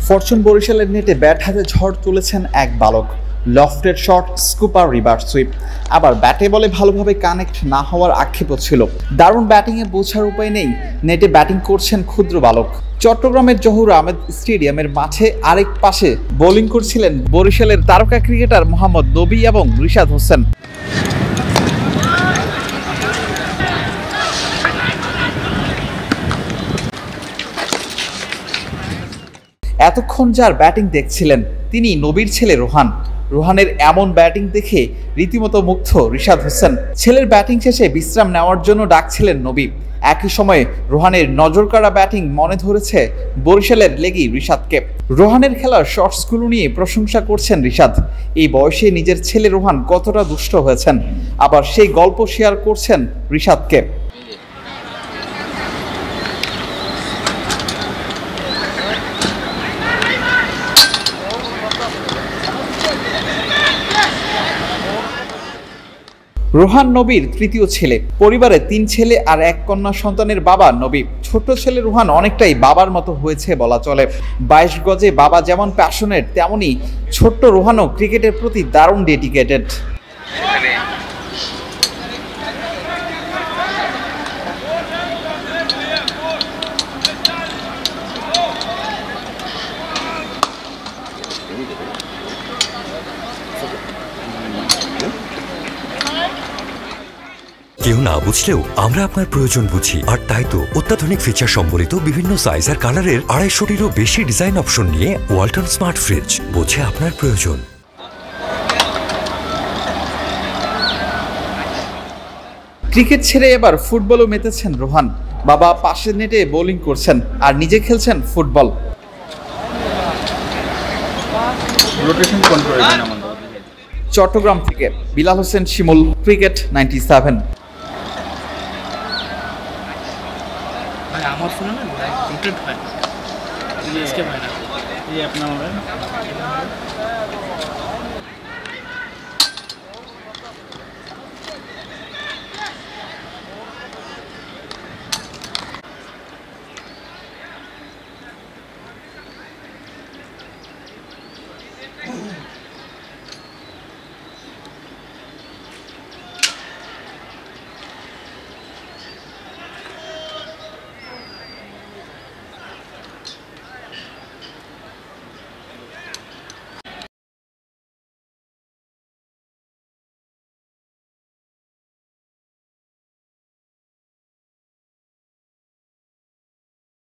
Fortune বরিশালের নেটে bat হাতে ঝড় তুলেছেন এক বালক। Lofted shot, scooper, reverse sweep, আবার ব্যাটে বলে ভালোভাবে কানেক্ট না হওয়ার আক্ষেপও ছিল। দারুণ ব্যাটিংয়ে বোঝার উপায় নেই, নেটে ব্যাটিং করছেন ক্ষুদ্র বালক। চট্টগ্রামের জহুর আহমেদ স্টেডিয়ামের মাঠে আরেক পাশে বোলিং করছিলেন বরিশালের তারকা ক্রিকেটার মোহাম্মদ নবী এবং রিশাদ হোসেন। এতক্ষণ যার ব্যাটিং দেখছিলেন তিনি নবীর ছেলে রোহান। রোহানের এমন ব্যাটিং দেখে রীতিমতো মুগ্ধ রিশাদ হোসেন। ছেলের ব্যাটিং শেষে বিশ্রাম নেওয়ার জন্য ডাকছিলেন নবী। একই সময়ে রোহানের নজরকাড়া ব্যাটিং মনে ধরেছে বরিশালের লেগি রিশাদকে। রোহানের খেলার শর্টসগুলো নিয়ে প্রশংসা করছেন রিশাদ। এই বয়সে নিজের ছেলে রোহান কতটা দুষ্ট হয়েছেন, আবার সেই গল্প শেয়ার করছেন রিশাদকে। রোহান নবীর তৃতীয় ছেলে। পরিবারে 3 ছেলে আর 1 কন্যা সন্তানের বাবা নবী। ছোট ছেলে রোহান অনেকটাই বাবার মতো হয়েছে বলা চলে। 22 গজে বাবা যেমন প্যাশনেট, তেমনি ছোট্ট রোহানও ক্রিকেটের প্রতি দারুণ ডেডিকেটেড। কেউ না বুঝলেও আমরা আপনার প্রয়োজন বুঝি, আর তাই তো অত্যাধুনিক ফিচার সম্বলিত বিভিন্ন সাইজ আর কালারের 250-টিরও বেশি ডিজাইন অপশন নিয়ে ওয়ালটন স্মার্ট ফ্রিজ বোঝে আপনার প্রয়োজন। ক্রিকেট ছেড়ে এবার ফুটবলও মেতেছেন রোহান। বাবা পাশের নেটে বোলিং করছেন আর নিজে খেলছেন ফুটবল। চট্টগ্রাম থেকে বিলাল হোসেন শিমুল, ক্রিকেট 97। আমার ফোনে না রোটেট হয়, আজকে হয় না, এই আপনার